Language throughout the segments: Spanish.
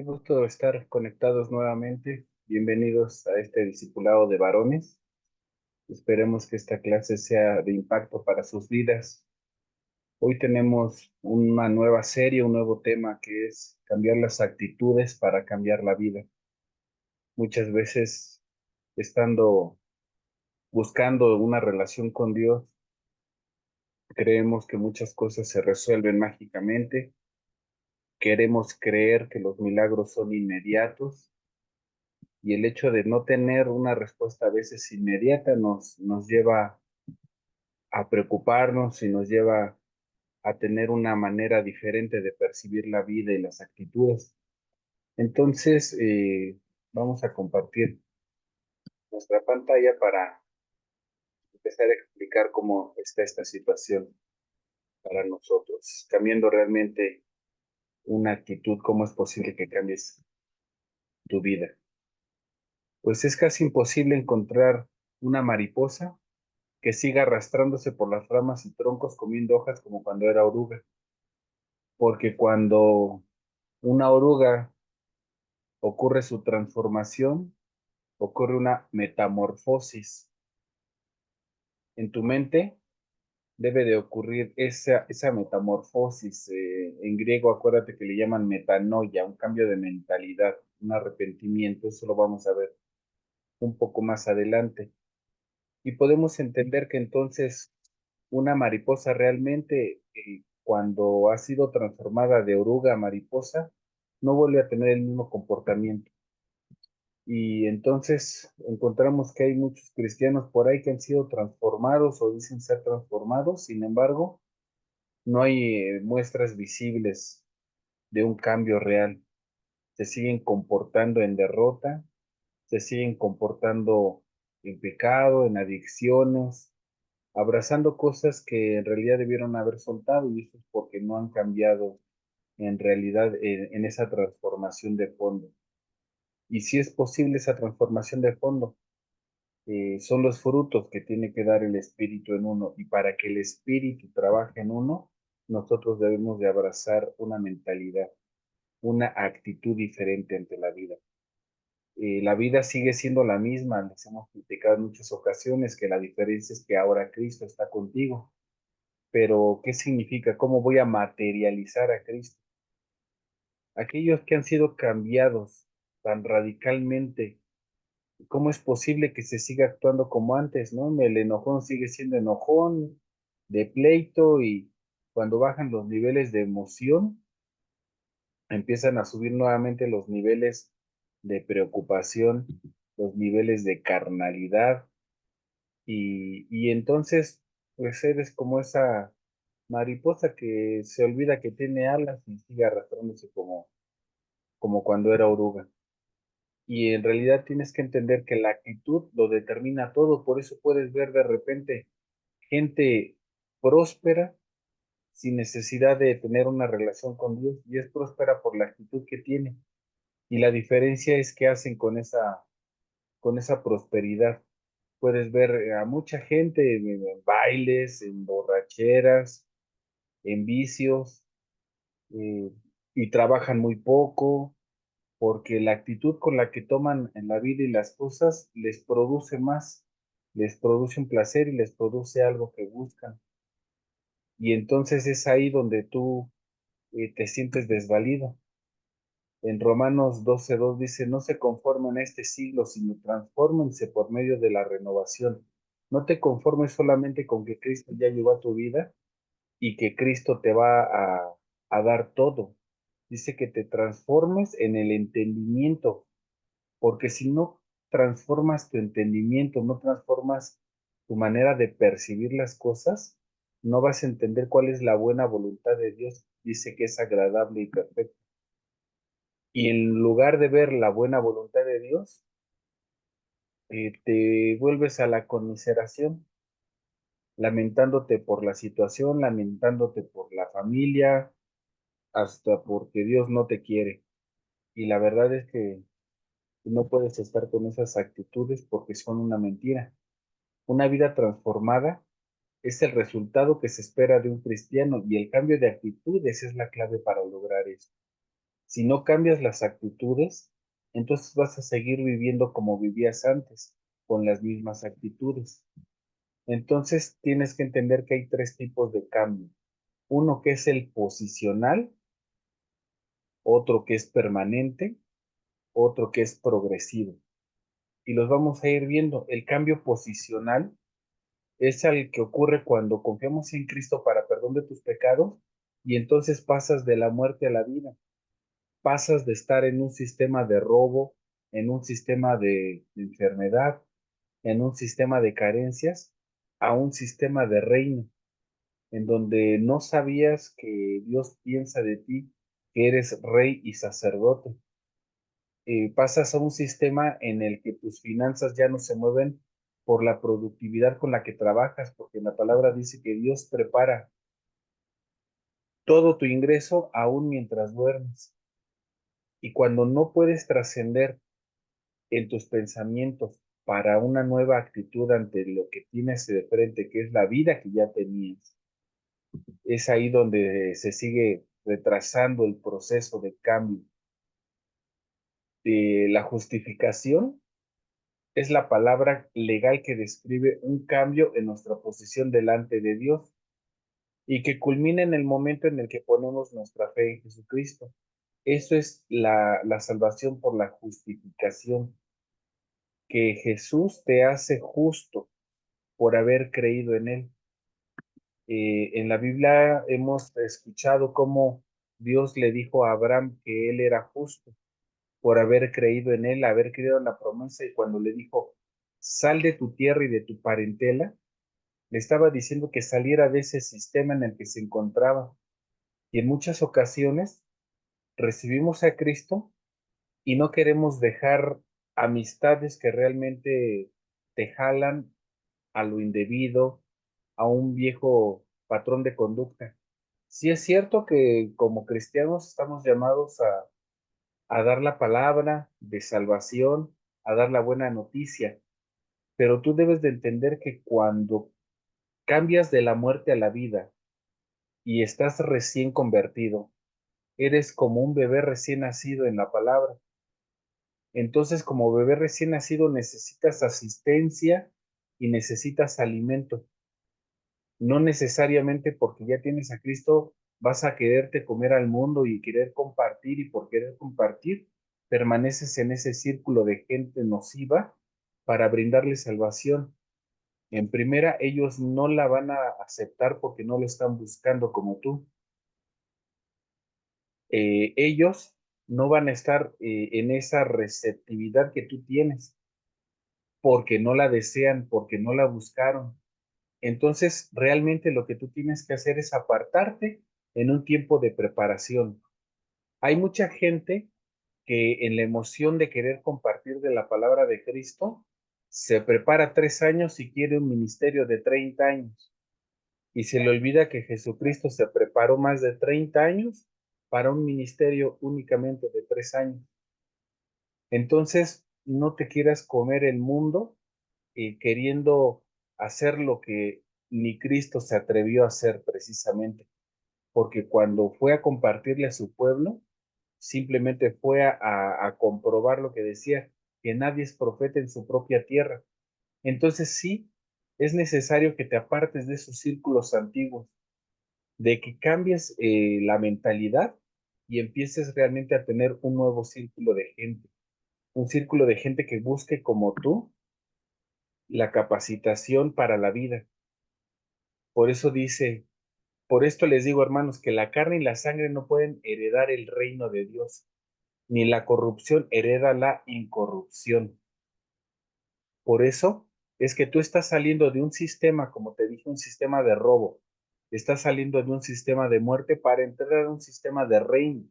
gusto estar conectados nuevamente. Bienvenidos a este discipulado de varones. Esperemos que esta clase sea de impacto para sus vidas. Hoy tenemos una nueva serie, un nuevo tema que es cambiar las actitudes para cambiar la vida. Muchas veces, estando buscando una relación con Dios, creemos que muchas cosas se resuelven mágicamente. Queremos creer que los milagros son inmediatos. Y el hecho de no tener una respuesta a veces inmediata nos lleva a preocuparnos y nos lleva a tener una manera diferente de percibir la vida y las actitudes. Entonces, vamos a compartir nuestra pantalla para empezar a explicar cómo está esta situación para nosotros, cambiando realmente una actitud, cómo es posible que cambies tu vida. Pues es casi imposible encontrar una mariposa que siga arrastrándose por las ramas y troncos comiendo hojas como cuando era oruga. Porque cuando una oruga ocurre su transformación, ocurre una metamorfosis. En tu mente debe de ocurrir esa metamorfosis. En griego, acuérdate que le llaman metanoia, un cambio de mentalidad, un arrepentimiento. Eso lo vamos a ver un poco más adelante. Y podemos entender que entonces una mariposa realmente, cuando ha sido transformada de oruga a mariposa, no vuelve a tener el mismo comportamiento. Y entonces encontramos que hay muchos cristianos por ahí que han sido transformados o dicen ser transformados. Sin embargo, no hay muestras visibles de un cambio real. Se siguen comportando en derrota, se siguen comportando en pecado, en adicciones, abrazando cosas que en realidad debieron haber soltado, y eso es porque no han cambiado en realidad en esa transformación de fondo. Y si es posible esa transformación de fondo, son los frutos que tiene que dar el Espíritu en uno, y para que el Espíritu trabaje en uno, nosotros debemos de abrazar una mentalidad, una actitud diferente ante la vida. La vida sigue siendo la misma. Les hemos platicado en muchas ocasiones que la diferencia es que ahora Cristo está contigo. Pero, ¿qué significa? ¿Cómo voy a materializar a Cristo? Aquellos que han sido cambiados tan radicalmente, ¿cómo es posible que se siga actuando como antes, no? El enojón sigue siendo enojón, de pleito, y cuando bajan los niveles de emoción, empiezan a subir nuevamente los niveles de preocupación, los niveles de carnalidad, y entonces, pues eres como esa mariposa que se olvida que tiene alas y sigue arrastrándose como cuando era oruga. Y en realidad tienes que entender que la actitud lo determina todo. Por eso puedes ver de repente gente próspera sin necesidad de tener una relación con Dios, y es próspera por la actitud que tiene. Y la diferencia es qué hacen con esa prosperidad. Puedes ver a mucha gente en bailes, en borracheras, en vicios, eh, y trabajan muy poco, porque la actitud con la que toman en la vida y las cosas les produce más, les produce un placer y les produce algo que buscan. Y entonces es ahí donde tú te sientes desvalido. En Romanos 12:2 dice: no se conformen a este siglo, sino transfórmense por medio de la renovación. No te conformes solamente con que Cristo ya llegó a tu vida y que Cristo te va a dar todo. Dice que te transformes en el entendimiento, porque si no transformas tu entendimiento, no transformas tu manera de percibir las cosas, no vas a entender cuál es la buena voluntad de Dios. Dice que es agradable y perfecta. Y en lugar de ver la buena voluntad de Dios, te vuelves a la conmiseración, lamentándote por la situación, lamentándote por la familia, hasta porque Dios no te quiere. Y la verdad es que no puedes estar con esas actitudes porque son una mentira. Una vida transformada es el resultado que se espera de un cristiano, y el cambio de actitudes es la clave para lograr eso. Si no cambias las actitudes, entonces vas a seguir viviendo como vivías antes, con las mismas actitudes. Entonces tienes que entender que hay tres tipos de cambio. Uno que es el posicional, otro que es permanente, otro que es progresivo. Y los vamos a ir viendo. El cambio posicional es el que ocurre cuando confiamos en Cristo para perdón de tus pecados y entonces pasas de la muerte a la vida. Pasas de estar en un sistema de robo, en un sistema de enfermedad, en un sistema de carencias, a un sistema de reino, en donde no sabías que Dios piensa de ti, que eres rey y sacerdote. Pasas a un sistema en el que tus finanzas ya no se mueven por la productividad con la que trabajas, porque la palabra dice que Dios prepara todo tu ingreso aún mientras duermes. Y cuando no puedes trascender en tus pensamientos para una nueva actitud ante lo que tienes de frente, que es la vida que ya tenías, es ahí donde se sigue retrasando el proceso de cambio. La justificación es la palabra legal que describe un cambio en nuestra posición delante de Dios y que culmina en el momento en el que ponemos nuestra fe en Jesucristo. Eso es la salvación por la justificación, que Jesús te hace justo por haber creído en Él. En la Biblia hemos escuchado cómo Dios le dijo a Abraham que Él era justo por haber creído en Él, haber creído en la promesa, y cuando le dijo, sal de tu tierra y de tu parentela, le estaba diciendo que saliera de ese sistema en el que se encontraba. Y en muchas ocasiones recibimos a Cristo y no queremos dejar amistades que realmente te jalan a lo indebido, a un viejo patrón de conducta. Sí es cierto que como cristianos estamos llamados a dar la palabra de salvación, a dar la buena noticia, pero tú debes de entender que cuando cambias de la muerte a la vida y estás recién convertido, eres como un bebé recién nacido en la palabra. Entonces, como bebé recién nacido, necesitas asistencia y necesitas alimento. No necesariamente porque ya tienes a Cristo vas a quererte comer al mundo y querer compartir, y por querer compartir permaneces en ese círculo de gente nociva para brindarle salvación. En primera, ellos no la van a aceptar porque no lo están buscando como tú. Ellos no van a estar en esa receptividad que tú tienes porque no la desean, porque no la buscaron. Entonces, realmente lo que tú tienes que hacer es apartarte en un tiempo de preparación. Hay mucha gente que en la emoción de querer compartir de la palabra de Cristo, se prepara 3 años y quiere un ministerio de 30 años. Y se le olvida que Jesucristo se preparó más de 30 años para un ministerio únicamente de 3 años. Entonces, no te quieras comer el mundo queriendo hacer lo que ni Cristo se atrevió a hacer precisamente, porque cuando fue a compartirle a su pueblo, simplemente fue a comprobar lo que decía, que nadie es profeta en su propia tierra. Entonces sí, es necesario que te apartes de esos círculos antiguos, de que cambies la mentalidad y empieces realmente a tener un nuevo círculo de gente, un círculo de gente que busque como tú la capacitación para la vida. Por eso dice, por esto les digo, hermanos, que la carne y la sangre no pueden heredar el reino de Dios, ni la corrupción hereda la incorrupción. Por eso es que tú estás saliendo de un sistema, como te dije, un sistema de robo. Estás saliendo de un sistema de muerte para entrar a un sistema de reino.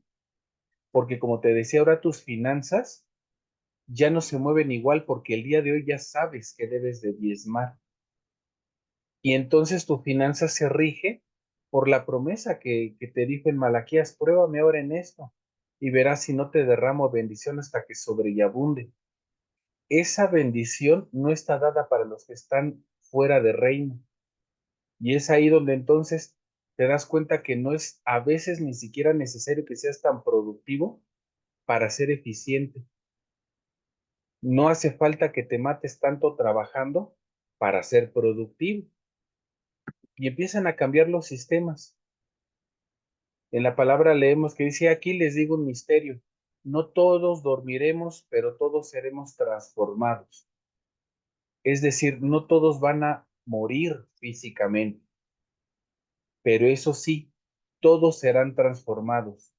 Porque como te decía, ahora tus finanzas ya no se mueven igual porque el día de hoy ya sabes que debes de diezmar. Y entonces tu finanza se rige por la promesa que te dijo en Malaquías, pruébame ahora en esto y verás si no te derramo bendición hasta que sobre y abunde. Esa bendición no está dada para los que están fuera de reino. Y es ahí donde entonces te das cuenta que no es a veces ni siquiera necesario que seas tan productivo para ser eficiente. No hace falta que te mates tanto trabajando para ser productivo. Y empiezan a cambiar los sistemas. En la palabra leemos que dice, aquí les digo un misterio, no todos dormiremos, pero todos seremos transformados. Es decir, no todos van a morir físicamente, pero eso sí, todos serán transformados.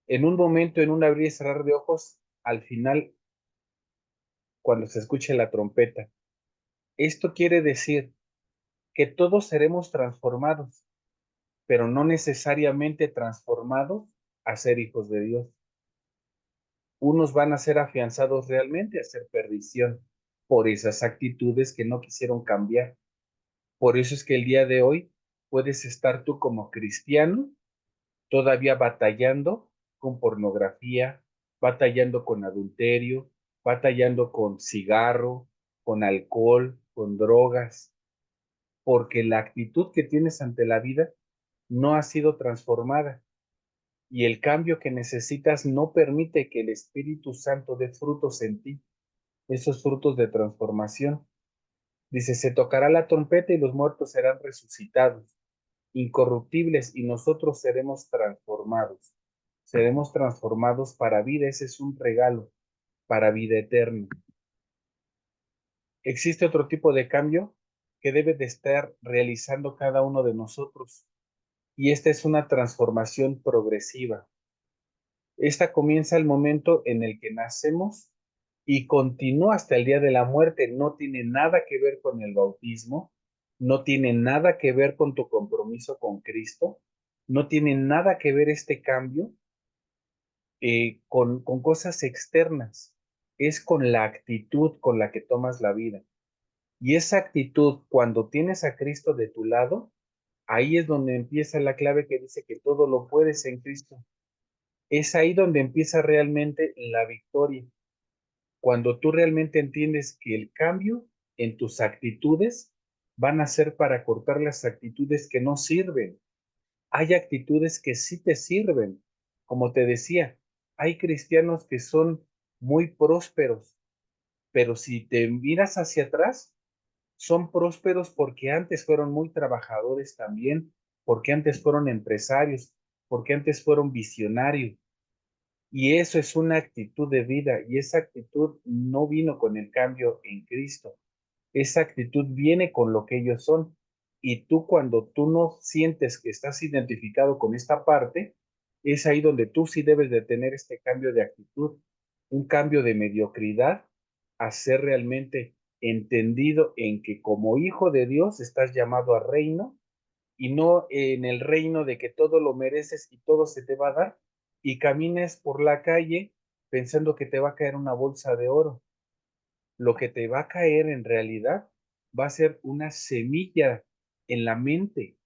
En un momento, en un abrir y cerrar de ojos, al final, cuando se escuche la trompeta. Esto quiere decir que todos seremos transformados, pero no necesariamente transformados a ser hijos de Dios. Unos van a ser afianzados realmente a ser perdición por esas actitudes que no quisieron cambiar. Por eso es que el día de hoy puedes estar tú como cristiano todavía batallando con pornografía, batallando con adulterio, batallando con cigarro, con alcohol, con drogas, porque la actitud que tienes ante la vida no ha sido transformada y el cambio que necesitas no permite que el Espíritu Santo dé frutos en ti, esos frutos de transformación. Dice, se tocará la trompeta y los muertos serán resucitados, incorruptibles, y nosotros seremos transformados para vida. Ese es un regalo para vida eterna. Existe otro tipo de cambio que debe de estar realizando cada uno de nosotros, y esta es una transformación progresiva. Esta comienza el momento en el que nacemos y continúa hasta el día de la muerte. No tiene nada que ver con el bautismo, no tiene nada que ver con tu compromiso con Cristo, no tiene nada que ver este cambio con cosas externas. Es con la actitud con la que tomas la vida. Y esa actitud, cuando tienes a Cristo de tu lado, ahí es donde empieza la clave que dice que todo lo puedes en Cristo. Es ahí donde empieza realmente la victoria. Cuando tú realmente entiendes que el cambio en tus actitudes van a ser para cortar las actitudes que no sirven. Hay actitudes que sí te sirven. Como te decía, hay cristianos que son muy prósperos, pero si te miras hacia atrás, son prósperos porque antes fueron muy trabajadores también, porque antes fueron empresarios, porque antes fueron visionarios. Y eso es una actitud de vida, y esa actitud no vino con el cambio en Cristo. Esa actitud viene con lo que ellos son. Y tú, cuando tú no sientes que estás identificado con esta parte, es ahí donde tú sí debes de tener este cambio de actitud, un cambio de mediocridad a ser realmente entendido en que como hijo de Dios estás llamado a reino, y no en el reino de que todo lo mereces y todo se te va a dar, y camines por la calle pensando que te va a caer una bolsa de oro. Lo que te va a caer en realidad va a ser una semilla en la mente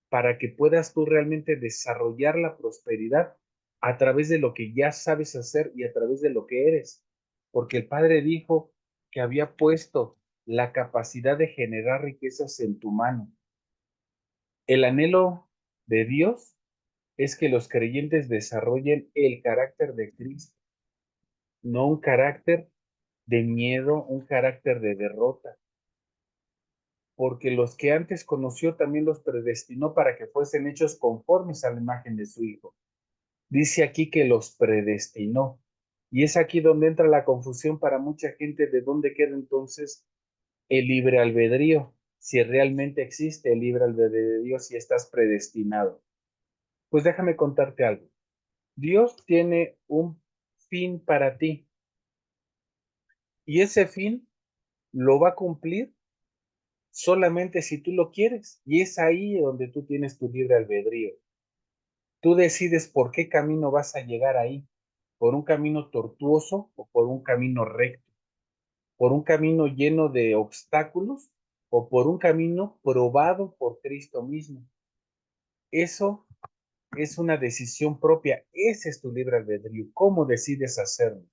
para que puedas tú realmente desarrollar la prosperidad a través de lo que ya sabes hacer y a través de lo que eres. Porque el Padre dijo que había puesto la capacidad de generar riquezas en tu mano. El anhelo de Dios es que los creyentes desarrollen el carácter de Cristo, no un carácter de miedo, un carácter de derrota, porque los que antes conoció también los predestinó para que fuesen hechos conformes a la imagen de su Hijo. Dice aquí que los predestinó, y es aquí donde entra la confusión para mucha gente de dónde queda entonces el libre albedrío, si realmente existe el libre albedrío de Dios, si estás predestinado. Pues déjame contarte algo. Dios tiene un fin para ti, y ese fin lo va a cumplir solamente si tú lo quieres, y es ahí donde tú tienes tu libre albedrío. Tú decides por qué camino vas a llegar ahí, por un camino tortuoso o por un camino recto, por un camino lleno de obstáculos o por un camino probado por Cristo mismo. Eso es una decisión propia, ese es tu libre albedrío. ¿Cómo decides hacerlo?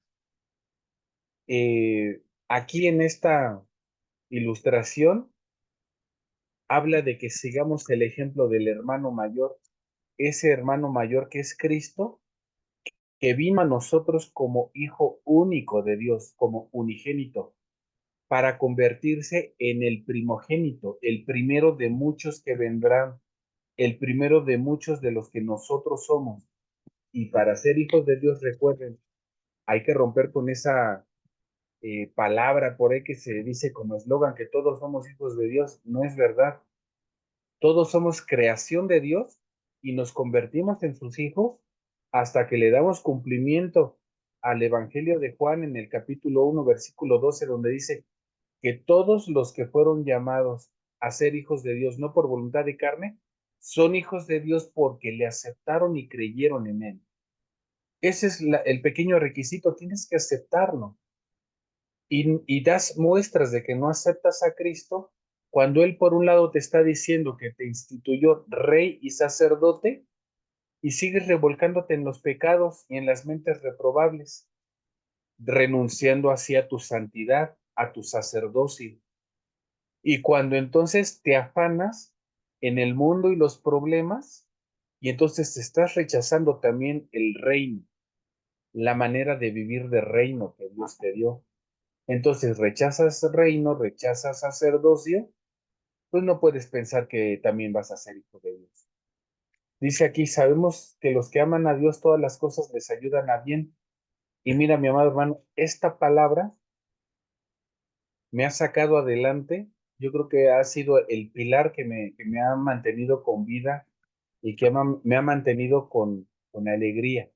Aquí en esta ilustración habla de que sigamos el ejemplo del hermano mayor, ese hermano mayor que es Cristo, que vino a nosotros como Hijo único de Dios, como unigénito, para convertirse en el primogénito, el primero de muchos que vendrán, el primero de muchos de los que nosotros somos. Y para ser hijos de Dios, recuerden, hay que romper con esa palabra por ahí que se dice como eslogan que todos somos hijos de Dios. No es verdad. Todos somos creación de Dios y nos convertimos en sus hijos hasta que le damos cumplimiento al Evangelio de Juan en el capítulo 1, versículo 12, donde dice que todos los que fueron llamados a ser hijos de Dios, no por voluntad de carne, son hijos de Dios porque le aceptaron y creyeron en él. Ese es el pequeño requisito, tienes que aceptarlo. Y das muestras de que no aceptas a Cristo cuando Él por un lado te está diciendo que te instituyó rey y sacerdote y sigues revolcándote en los pecados y en las mentes reprobables, renunciando así a tu santidad, a tu sacerdocio. Y cuando entonces te afanas en el mundo y los problemas, y entonces te estás rechazando también el reino, la manera de vivir de reino que Dios te dio. Entonces rechazas reino, rechazas sacerdocio, pues no puedes pensar que también vas a ser hijo de Dios. Dice aquí, sabemos que los que aman a Dios todas las cosas les ayudan a bien. Y mira, mi amado hermano, esta palabra me ha sacado adelante. Yo creo que ha sido el pilar que me ha mantenido con vida y que me ha mantenido con alegría.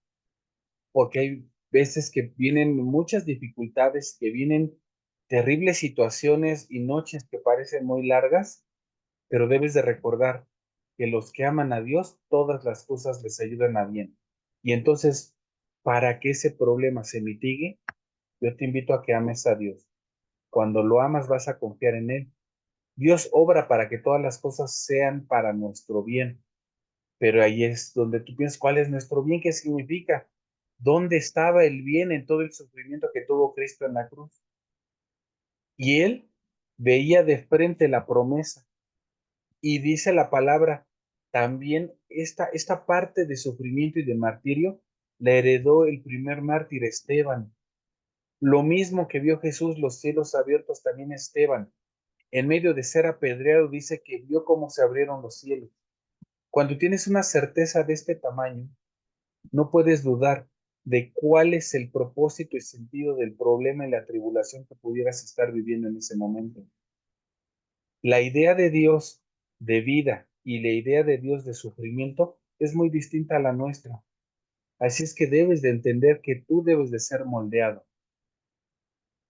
Porque hay veces que vienen muchas dificultades, que vienen terribles situaciones y noches que parecen muy largas, pero debes de recordar que los que aman a Dios, todas las cosas les ayudan a bien. Y entonces, para que ese problema se mitigue, yo te invito a que ames a Dios. Cuando lo amas, vas a confiar en Él. Dios obra para que todas las cosas sean para nuestro bien, pero ahí es donde tú piensas, ¿cuál es nuestro bien? ¿Qué significa? ¿Dónde estaba el bien en todo el sufrimiento que tuvo Cristo en la cruz? Y Él veía de frente la promesa. Y dice la palabra, también esta parte de sufrimiento y de martirio la heredó el primer mártir Esteban. Lo mismo que vio Jesús, los cielos abiertos, también Esteban. En medio de ser apedreado, dice que vio cómo se abrieron los cielos. Cuando tienes una certeza de este tamaño, no puedes dudar de cuál es el propósito y sentido del problema y la tribulación que pudieras estar viviendo en ese momento. La idea de Dios de vida y la idea de Dios de sufrimiento es muy distinta a la nuestra. Así es que debes de entender que tú debes de ser moldeado.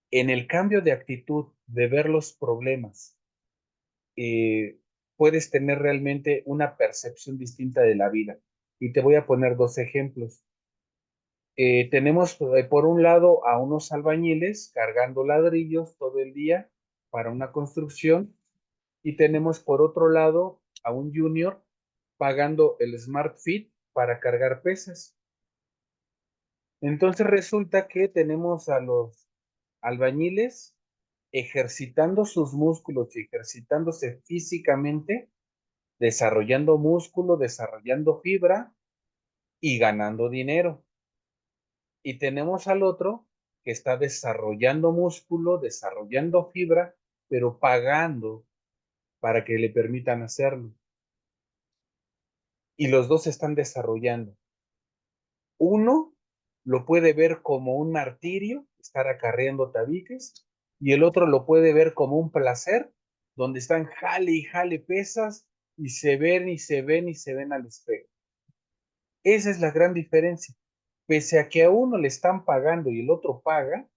En el cambio de actitud de ver los problemas, eh, puedes tener realmente una percepción distinta de la vida. Y te voy a poner dos ejemplos. Tenemos por un lado a unos albañiles cargando ladrillos todo el día para una construcción y tenemos por otro lado a un junior pagando el Smart Fit para cargar pesas. Entonces resulta que tenemos a los albañiles ejercitando sus músculos y ejercitándose físicamente, desarrollando músculo, desarrollando fibra y ganando dinero. Y tenemos al otro que está desarrollando músculo, desarrollando fibra, pero pagando para que le permitan hacerlo. Y los dos se están desarrollando. Uno lo puede ver como un martirio, estar acarreando tabiques, y el otro lo puede ver como un placer, donde están jale y jale pesas y se ven y se ven y se ven al espejo. Esa es la gran diferencia. Pese a que a uno le están pagando y el otro paga,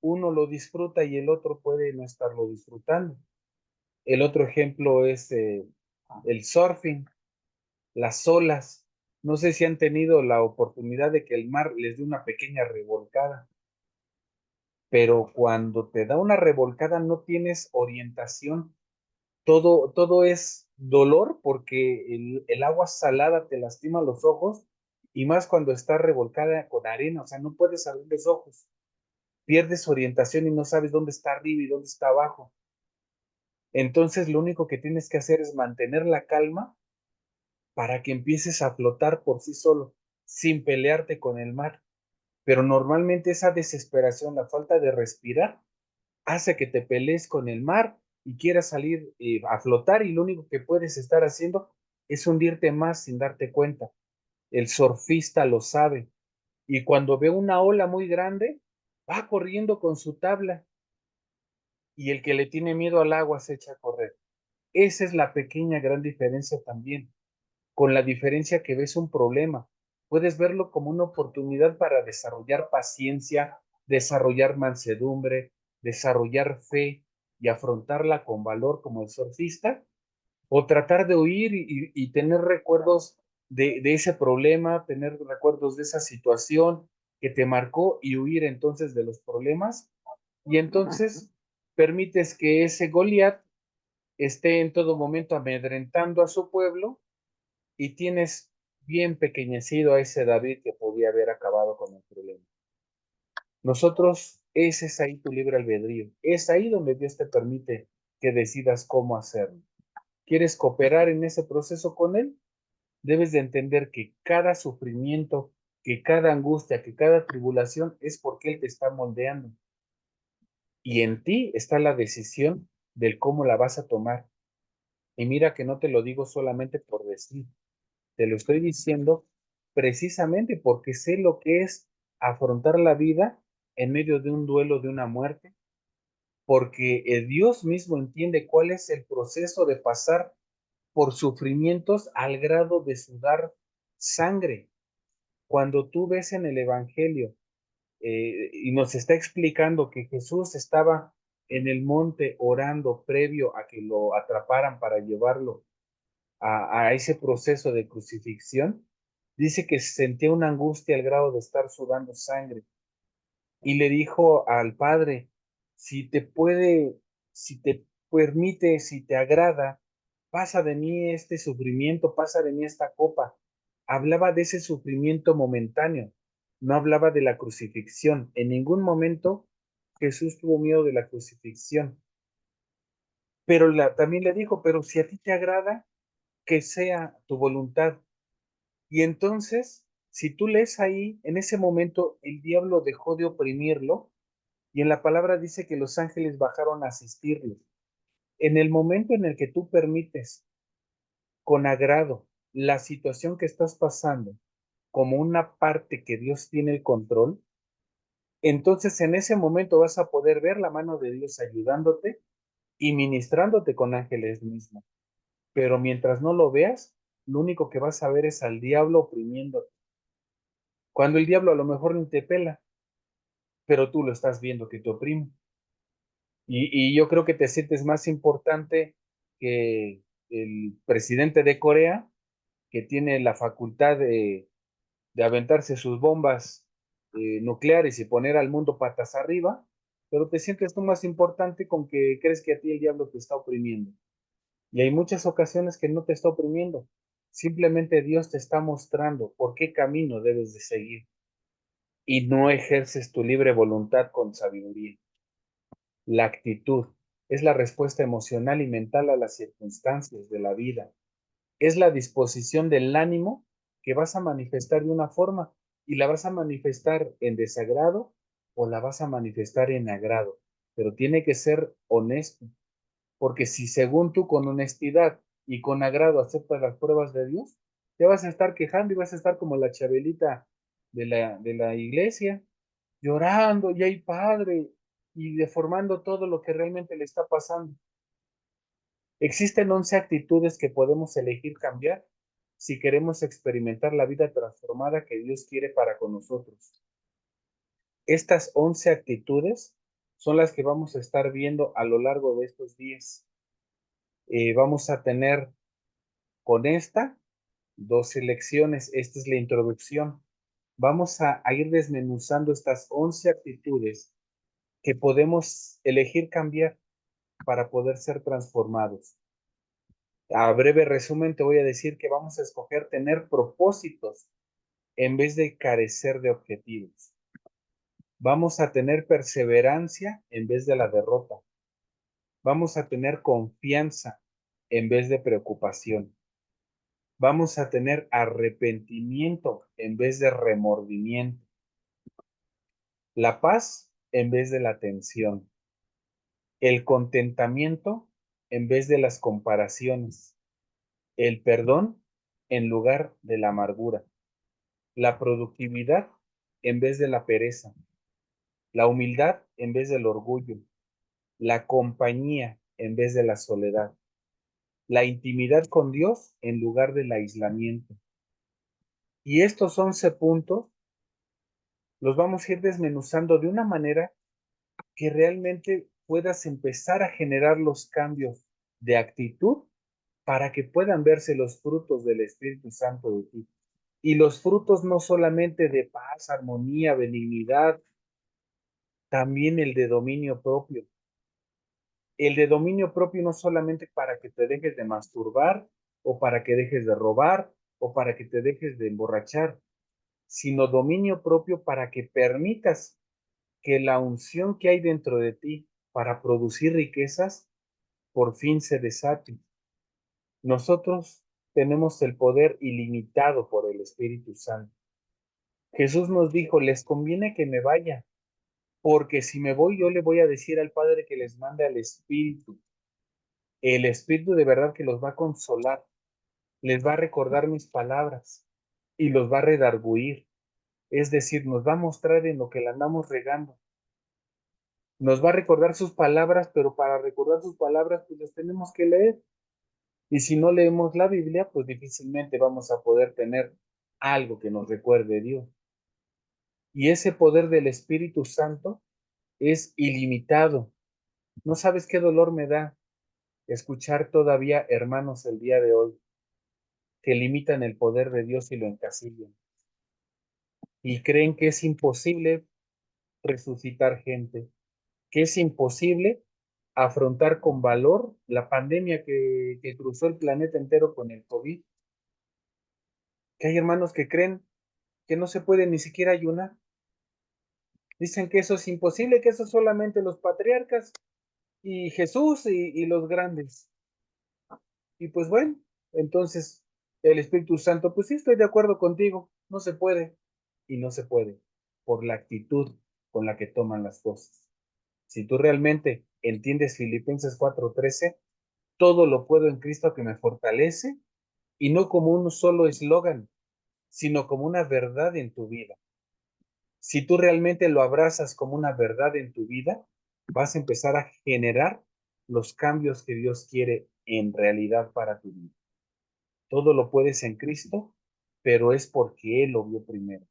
uno lo disfruta y el otro puede no estarlo disfrutando. El otro ejemplo es el surfing, las olas. No sé si han tenido la oportunidad de que el mar les dé una pequeña revolcada, pero cuando te da una revolcada no tienes orientación. Todo es dolor porque el agua salada te lastima los ojos y más cuando está revolcada con arena, o sea, no puedes abrir los ojos. Pierdes orientación y no sabes dónde está arriba y dónde está abajo. Entonces lo único que tienes que hacer es mantener la calma para que empieces a flotar por sí solo. sin pelearte con el mar. Pero normalmente esa desesperación, la falta de respirar, hace que te pelees con el mar y quieras salir a flotar, y lo único que puedes estar haciendo es hundirte más sin darte cuenta. El surfista lo sabe, y cuando ve una ola muy grande, va corriendo con su tabla, y el que le tiene miedo al agua se echa a correr. Esa es la pequeña gran diferencia también, con la diferencia que ves un problema. Puedes verlo como una oportunidad para desarrollar paciencia, desarrollar mansedumbre, desarrollar fe y afrontarla con valor como el surfista, o tratar de huir y tener recuerdos de ese problema, tener recuerdos de esa situación que te marcó y huir entonces de los problemas. Y entonces permites que ese Goliat esté en todo momento amedrentando a su pueblo, y tienes bien pequeñecido a ese David que podía haber acabado con el problema. Nosotros, ese es ahí tu libre albedrío. Es ahí donde Dios te permite que decidas cómo hacerlo. ¿Quieres cooperar en ese proceso con Él? Debes de entender que cada sufrimiento, que cada angustia, que cada tribulación es porque Él te está moldeando. Y en ti está la decisión del cómo la vas a tomar. Y mira que no te lo digo solamente por decir, te lo estoy diciendo precisamente porque sé lo que es afrontar la vida en medio de un duelo, de una muerte, porque Dios mismo entiende cuál es el proceso de pasar por sufrimientos al grado de sudar sangre. Cuando tú ves en el Evangelio y nos está explicando que Jesús estaba en el monte orando previo a que lo atraparan para llevarlo a ese proceso de crucifixión, dice que sentía una angustia al grado de estar sudando sangre, y le dijo al Padre, si te puede, si te permite, si te agrada, pasa de mí este sufrimiento, pasa de mí esta copa. Hablaba de ese sufrimiento momentáneo, no hablaba de la crucifixión. En ningún momento Jesús tuvo miedo de la crucifixión, pero también le dijo, pero si a ti te agrada, que sea tu voluntad. Y entonces, si tú lees ahí, en ese momento el diablo dejó de oprimirlo, y en la palabra dice que los ángeles bajaron a asistirlo. En el momento en el que tú permites con agrado la situación que estás pasando como una parte que Dios tiene el control, entonces en ese momento vas a poder ver la mano de Dios ayudándote y ministrándote con ángeles mismos. Pero mientras no lo veas, lo único que vas a ver es al diablo oprimiéndote. Cuando el diablo a lo mejor ni te pela, pero tú lo estás viendo que te oprime. Y yo creo que te sientes más importante que el presidente de Corea, que tiene la facultad de aventarse sus bombas nucleares y poner al mundo patas arriba, pero te sientes tú más importante con que crees que a ti el diablo te está oprimiendo. Y hay muchas ocasiones que no te está oprimiendo. Simplemente Dios te está mostrando por qué camino debes de seguir, y no ejerces tu libre voluntad con sabiduría. La actitud es la respuesta emocional y mental a las circunstancias de la vida. Es la disposición del ánimo que vas a manifestar de una forma, y la vas a manifestar en desagrado o la vas a manifestar en agrado. Pero tiene que ser honesto, porque si según tú con honestidad y con agrado aceptas las pruebas de Dios, te vas a estar quejando y vas a estar como la Chabelita de la iglesia, llorando, y ay padre, y deformando todo lo que realmente le está pasando. Existen 11 actitudes que podemos elegir cambiar si queremos experimentar la vida transformada que Dios quiere para con nosotros. Estas 11 actitudes son las que vamos a estar viendo a lo largo de estos días. Vamos a tener con esta 2 lecciones. Esta es la introducción. Vamos a ir desmenuzando estas 11 actitudes que podemos elegir cambiar para poder ser transformados. A breve resumen, te voy a decir que vamos a escoger tener propósitos en vez de carecer de objetivos. Vamos a tener perseverancia en vez de la derrota. Vamos a tener confianza en vez de preocupación. Vamos a tener arrepentimiento en vez de remordimiento. La paz en vez de la tensión. El contentamiento en vez de las comparaciones. El perdón en lugar de la amargura. La productividad en vez de la pereza. La humildad en vez del orgullo. La compañía en vez de la soledad. La intimidad con Dios en lugar del aislamiento. Y estos 11 puntos los vamos a ir desmenuzando de una manera que realmente puedas empezar a generar los cambios de actitud para que puedan verse los frutos del Espíritu Santo de ti. Y los frutos no solamente de paz, armonía, benignidad, también el de dominio propio. El de dominio propio no solamente para que te dejes de masturbar o para que dejes de robar o para que te dejes de emborrachar, sino dominio propio para que permitas que la unción que hay dentro de ti para producir riquezas por fin se desate. Nosotros tenemos el poder ilimitado por el Espíritu Santo. Jesús nos dijo, les conviene que me vaya, porque si me voy yo le voy a decir al Padre que les mande al Espíritu. El Espíritu de verdad que los va a consolar, les va a recordar mis palabras y los va a redarguir. Es decir, nos va a mostrar en lo que la andamos regando. Nos va a recordar sus palabras, pero para recordar sus palabras, pues las tenemos que leer. Y si no leemos la Biblia, pues difícilmente vamos a poder tener algo que nos recuerde Dios. Y ese poder del Espíritu Santo es ilimitado. No sabes qué dolor me da escuchar todavía hermanos el día de hoy que limitan el poder de Dios y lo encasillan. Y creen que es imposible resucitar gente, que es imposible afrontar con valor la pandemia que cruzó el planeta entero con el COVID. Que hay hermanos que creen que no se puede ni siquiera ayunar. Dicen que eso es imposible, que eso solamente los patriarcas y Jesús y los grandes. Y pues bueno, entonces el Espíritu Santo, pues sí, estoy de acuerdo contigo, no se puede. Y no se puede por la actitud con la que toman las cosas. Si tú realmente entiendes Filipenses 4:13, todo lo puedo en Cristo que me fortalece, y no como un solo eslogan, sino como una verdad en tu vida. Si tú realmente lo abrazas como una verdad en tu vida, vas a empezar a generar los cambios que Dios quiere en realidad para tu vida. Todo lo puedes en Cristo, pero es porque Él lo vio primero.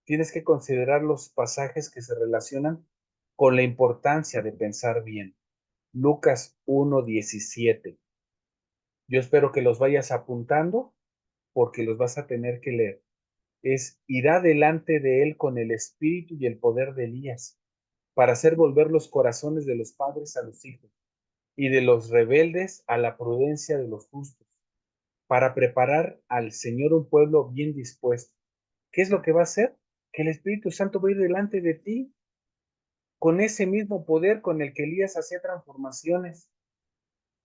Tienes que considerar los pasajes que se relacionan con la importancia de pensar bien. Lucas 1:17. Yo espero que los vayas apuntando porque los vas a tener que leer. Irá delante de él con el espíritu y el poder de Elías, para hacer volver los corazones de los padres a los hijos y de los rebeldes a la prudencia de los justos, para preparar al Señor un pueblo bien dispuesto. ¿Qué es lo que va a hacer? Que el Espíritu Santo va a ir delante de ti con ese mismo poder con el que Elías hacía transformaciones,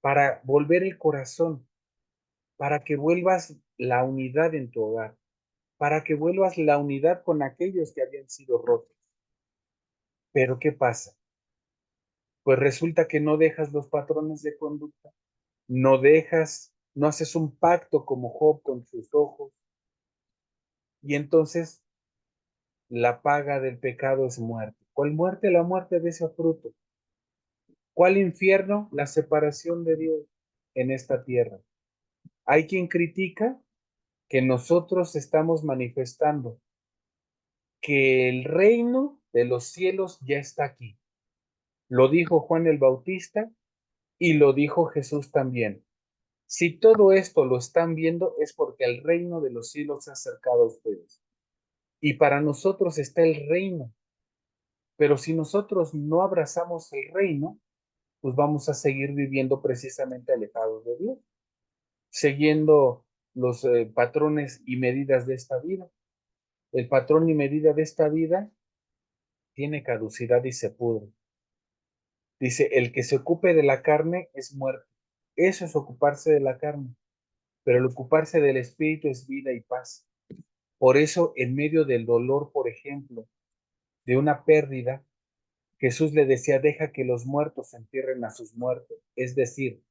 para volver el corazón, para que vuelvas la unidad en tu hogar, para que vuelvas la unidad con aquellos que habían sido rotos. Pero ¿qué pasa? Pues resulta que no dejas los patrones de conducta, no haces un pacto como Job con sus ojos, y entonces la paga del pecado es muerte. ¿Cuál muerte? La muerte de ese fruto. ¿Cuál infierno? La separación de Dios en esta tierra. Hay quien critica que nosotros estamos manifestando que el reino de los cielos ya está aquí. Lo dijo Juan el Bautista y lo dijo Jesús también. Si todo esto lo están viendo es porque el reino de los cielos se ha acercado a ustedes. Y para nosotros está el reino. Pero si nosotros no abrazamos el reino, pues vamos a seguir viviendo precisamente alejados de Dios, siguiendo los patrones y medidas de esta vida. El patrón y medida de esta vida tiene caducidad y se pudre. Dice, el que se ocupe de la carne es muerto. Eso es ocuparse de la carne. pero el ocuparse del espíritu es vida y paz. Por eso, en medio del dolor, por ejemplo, de una pérdida, Jesús le decía, deja que los muertos entierren a sus muertos. Es decir,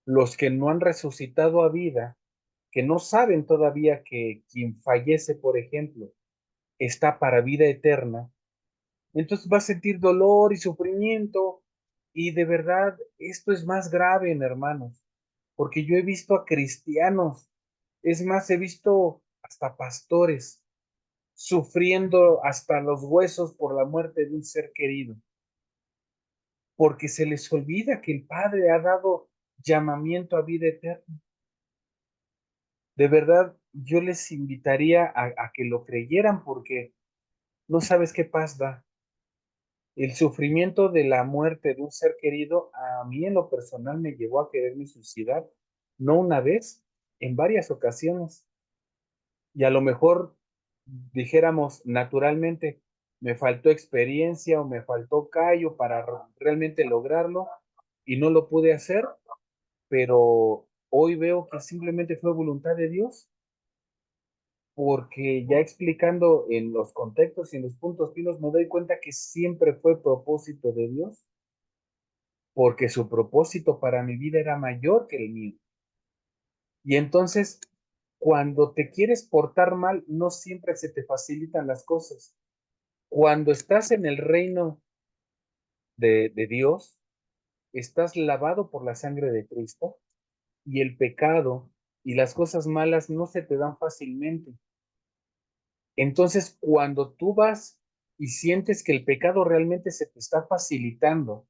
los que no han resucitado a vida, que no saben todavía que quien fallece, por ejemplo, está para vida eterna, entonces va a sentir dolor y sufrimiento. Y de verdad, esto es más grave, hermanos, porque yo he visto a cristianos, es más, he visto hasta pastores sufriendo hasta los huesos por la muerte de un ser querido, porque se les olvida que el Padre ha dado llamamiento a vida eterna. De verdad, yo les invitaría a que lo creyeran porque no sabes qué paz da. El sufrimiento de la muerte de un ser querido a mí en lo personal me llevó a quererme suicidar, no una vez, en varias ocasiones. Y a lo mejor dijéramos naturalmente, me faltó experiencia o me faltó callo para realmente lograrlo y no lo pude hacer, pero hoy veo que simplemente fue voluntad de Dios, porque ya explicando en los contextos y en los puntos finos me doy cuenta que siempre fue propósito de Dios, porque su propósito para mi vida era mayor que el mío. Y entonces, cuando te quieres portar mal, no siempre se te facilitan las cosas. Cuando estás en el reino de Dios, estás lavado por la sangre de Cristo y el pecado y las cosas malas no se te dan fácilmente. Entonces, cuando tú vas y sientes que el pecado realmente se te está facilitando,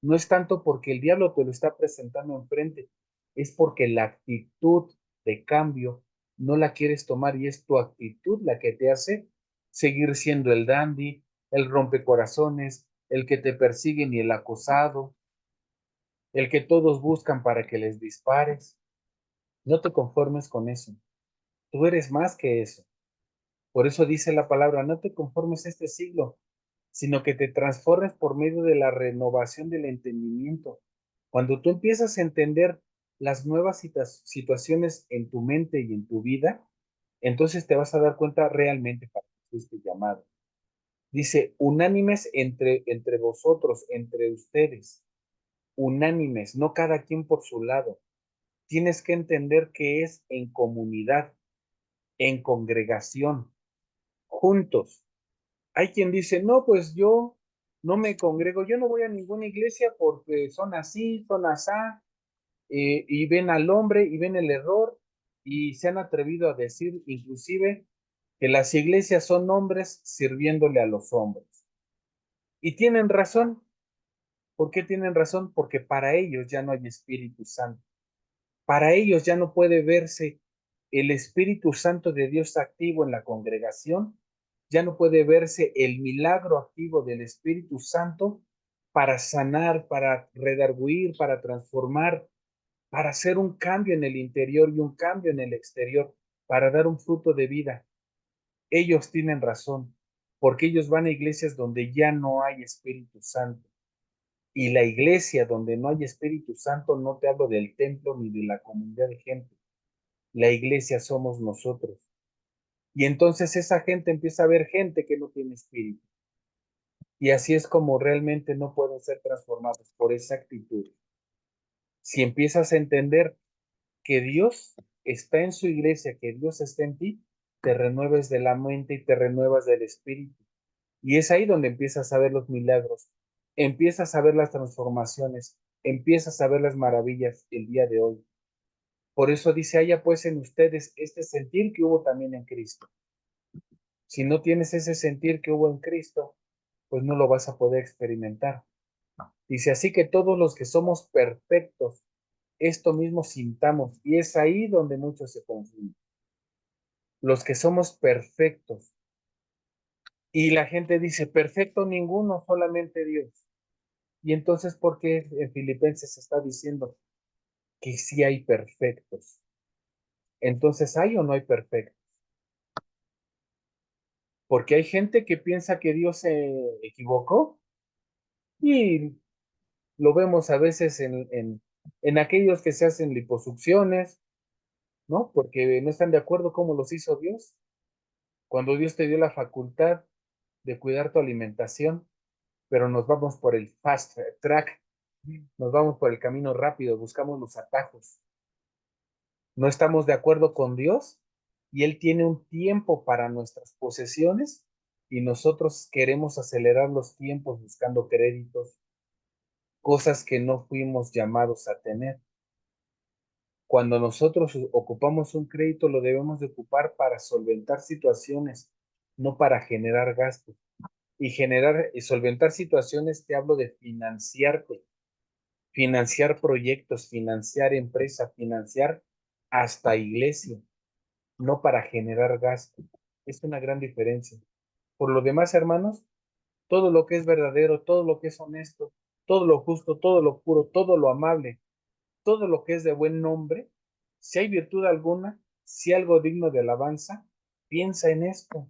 no es tanto porque el diablo te lo está presentando enfrente, es porque la actitud de cambio no la quieres tomar y es tu actitud la que te hace seguir siendo el dandy, el rompecorazones, el que te persiguen y el acosado, el que todos buscan para que les dispares. No te conformes con eso. Tú eres más que eso. Por eso dice la palabra, no te conformes a este siglo, sino que te transformes por medio de la renovación del entendimiento. Cuando tú empiezas a entender las nuevas situaciones en tu mente y en tu vida, entonces te vas a dar cuenta realmente para qué fuiste llamado. Dice, unánimes entre vosotros, entre ustedes, unánimes, no cada quien por su lado. Tienes que entender que es en comunidad, en congregación, juntos. Hay quien dice, no, pues yo no me congrego, yo no voy a ninguna iglesia porque son así, son asá, y ven al hombre y ven el error y se han atrevido a decir inclusive que las iglesias son hombres sirviéndole a los hombres. Y tienen razón. ¿Por qué tienen razón? Porque para ellos ya no hay Espíritu Santo. Para ellos ya no puede verse el Espíritu Santo de Dios activo en la congregación, ya no puede verse el milagro activo del Espíritu Santo para sanar, para redarguir, para transformar, para hacer un cambio en el interior y un cambio en el exterior, para dar un fruto de vida. Ellos tienen razón, porque ellos van a iglesias donde ya no hay Espíritu Santo. Y la iglesia donde no hay Espíritu Santo, no te hablo del templo ni de la comunidad de gente. La iglesia somos nosotros. Y entonces esa gente empieza a ver gente que no tiene espíritu. Y así es como realmente no pueden ser transformados por esa actitud. Si empiezas a entender que Dios está en su iglesia, que Dios está en ti, te renueves de la mente y te renuevas del espíritu. Y es ahí donde empiezas a ver los milagros, empiezas a ver las transformaciones, empiezas a ver las maravillas el día de hoy. Por eso dice, haya pues en ustedes este sentir que hubo también en Cristo. Si no tienes ese sentir que hubo en Cristo, pues no lo vas a poder experimentar. Dice, así que todos los que somos perfectos, esto mismo sintamos. Y es ahí donde muchos se confunden. Los que somos perfectos. Y la gente dice, perfecto ninguno, solamente Dios. Y entonces, ¿por qué en Filipenses está diciendo que sí hay perfectos? Entonces, ¿hay o no hay perfectos? Porque hay gente que piensa que Dios se equivocó y lo vemos a veces en aquellos que se hacen liposucciones, ¿no? Porque no están de acuerdo cómo los hizo Dios. Cuando Dios te dio la facultad de cuidar tu alimentación, pero nos vamos por el fast track, nos vamos por el camino rápido, buscamos los atajos. No estamos de acuerdo con Dios y Él tiene un tiempo para nuestras posesiones y nosotros queremos acelerar los tiempos buscando créditos, cosas que no fuimos llamados a tener. Cuando nosotros ocupamos un crédito, lo debemos de ocupar para solventar situaciones, no para generar gastos. Y generar y solventar situaciones, te hablo de financiarte, financiar proyectos, financiar empresa, financiar hasta iglesia, no para generar gasto. Es una gran diferencia. Por lo demás, hermanos, todo lo que es verdadero, todo lo que es honesto, todo lo justo, todo lo puro, todo lo amable, todo lo que es de buen nombre, si hay virtud alguna, si algo digno de alabanza, piensa en esto.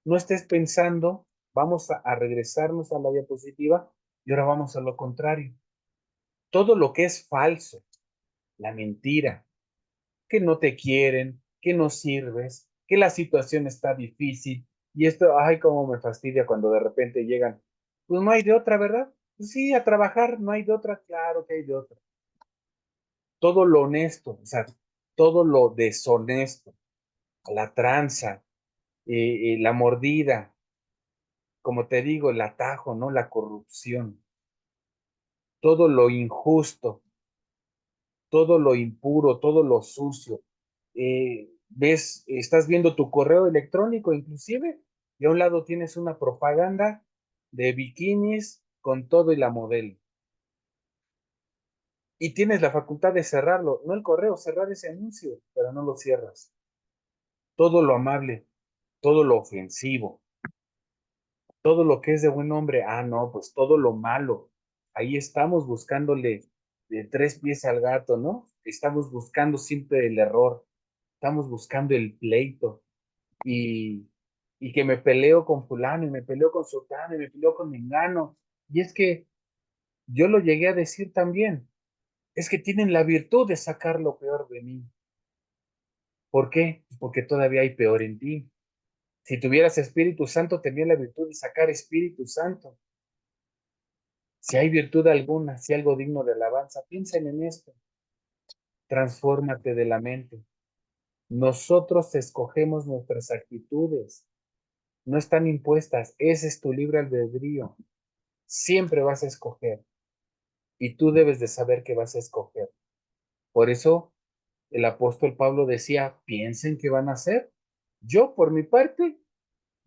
No estés pensando, vamos a regresarnos a la diapositiva y ahora vamos a lo contrario. Todo lo que es falso, la mentira, que no te quieren, que no sirves, que la situación está difícil y esto, ay, cómo me fastidia cuando de repente llegan. Pues no hay de otra, ¿verdad? Pues sí, a trabajar, no hay de otra, claro que hay de otra. Todo lo honesto, o sea, todo lo deshonesto, la tranza, la mordida, como te digo, el atajo, ¿no? La corrupción, todo lo injusto, todo lo impuro, todo lo sucio. Ves, estás viendo tu correo electrónico inclusive, y a un lado tienes una propaganda de bikinis con todo y la modelo. Y tienes la facultad de cerrarlo, no el correo, cerrar ese anuncio, pero no lo cierras. Todo lo amable, todo lo ofensivo, todo lo que es de buen hombre, ah, no, pues todo lo malo. Ahí estamos buscándole de tres pies al gato, ¿no? Estamos buscando siempre el error, estamos buscando el pleito y, y que me peleo con fulano y me peleo con sultano y me peleo con mengano. Y es que yo lo llegué a decir también, es que tienen la virtud de sacar lo peor de mí. ¿Por qué? Porque todavía hay peor en ti. Si tuvieras Espíritu Santo, tendría la virtud de sacar Espíritu Santo. Si hay virtud alguna, si algo digno de alabanza, piensen en esto. Transfórmate de la mente. Nosotros escogemos nuestras actitudes. No están impuestas. Ese es tu libre albedrío. Siempre vas a escoger. Y tú debes de saber que vas a escoger. Por eso el apóstol Pablo decía, piensen qué van a hacer. Yo, por mi parte,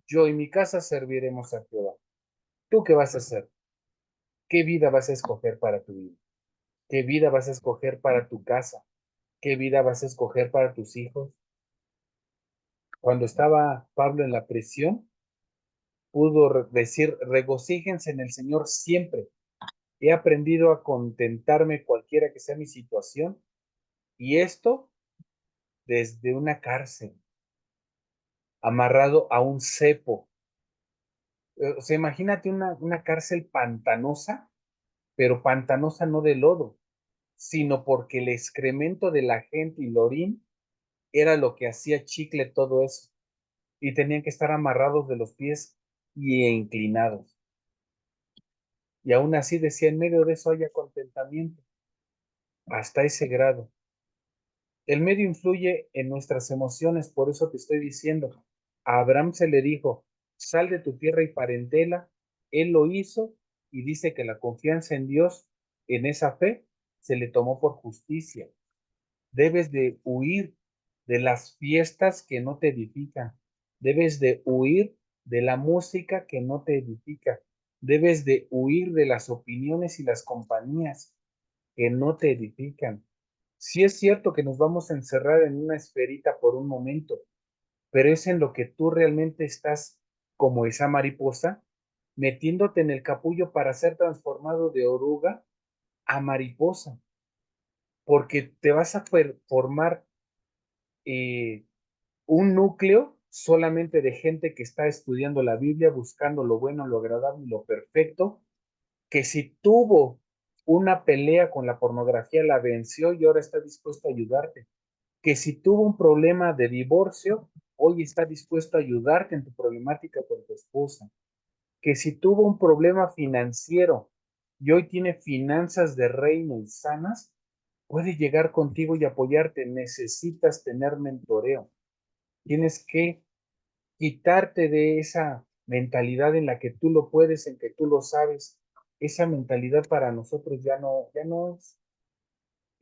yo y mi casa serviremos a Jehová. ¿Tú qué vas a hacer? ¿Qué vida vas a escoger para tu vida? ¿Qué vida vas a escoger para tu casa? ¿Qué vida vas a escoger para tus hijos? Cuando estaba Pablo en la prisión, pudo decir, regocíjense en el Señor siempre. He aprendido a contentarme cualquiera que sea mi situación, y esto desde una cárcel, amarrado a un cepo. O sea, imagínate una cárcel pantanosa, pero pantanosa no de lodo, sino porque el excremento de la gente y el orín era lo que hacía chicle todo eso. Y tenían que estar amarrados de los pies y inclinados. Y aún así decía, en medio de eso haya contentamiento, hasta ese grado. El medio influye en nuestras emociones, por eso te estoy diciendo, a Abraham se le dijo, sal de tu tierra y parentela, él lo hizo y dice que la confianza en Dios, en esa fe, se le tomó por justicia. Debes de huir de las fiestas que no te edifican, debes de huir de la música que no te edifica, debes de huir de las opiniones y las compañías que no te edifican. Sí es cierto que nos vamos a encerrar en una esferita por un momento, pero es en lo que tú realmente estás como esa mariposa, metiéndote en el capullo para ser transformado de oruga a mariposa, porque te vas a formar eh, un núcleo solamente de gente que está estudiando la Biblia, buscando lo bueno, lo agradable y lo perfecto, que si tuvo una pelea con la pornografía, la venció y ahora está dispuesto a ayudarte. que si tuvo un problema de divorcio, hoy está dispuesto a ayudarte en tu problemática con tu esposa, que si tuvo un problema financiero y hoy tiene finanzas de reino y sanas, puede llegar contigo y apoyarte. Necesitas tener mentoreo. Tienes que quitarte de esa mentalidad en la que tú lo puedes, en que tú lo sabes. Esa mentalidad para nosotros ya no es.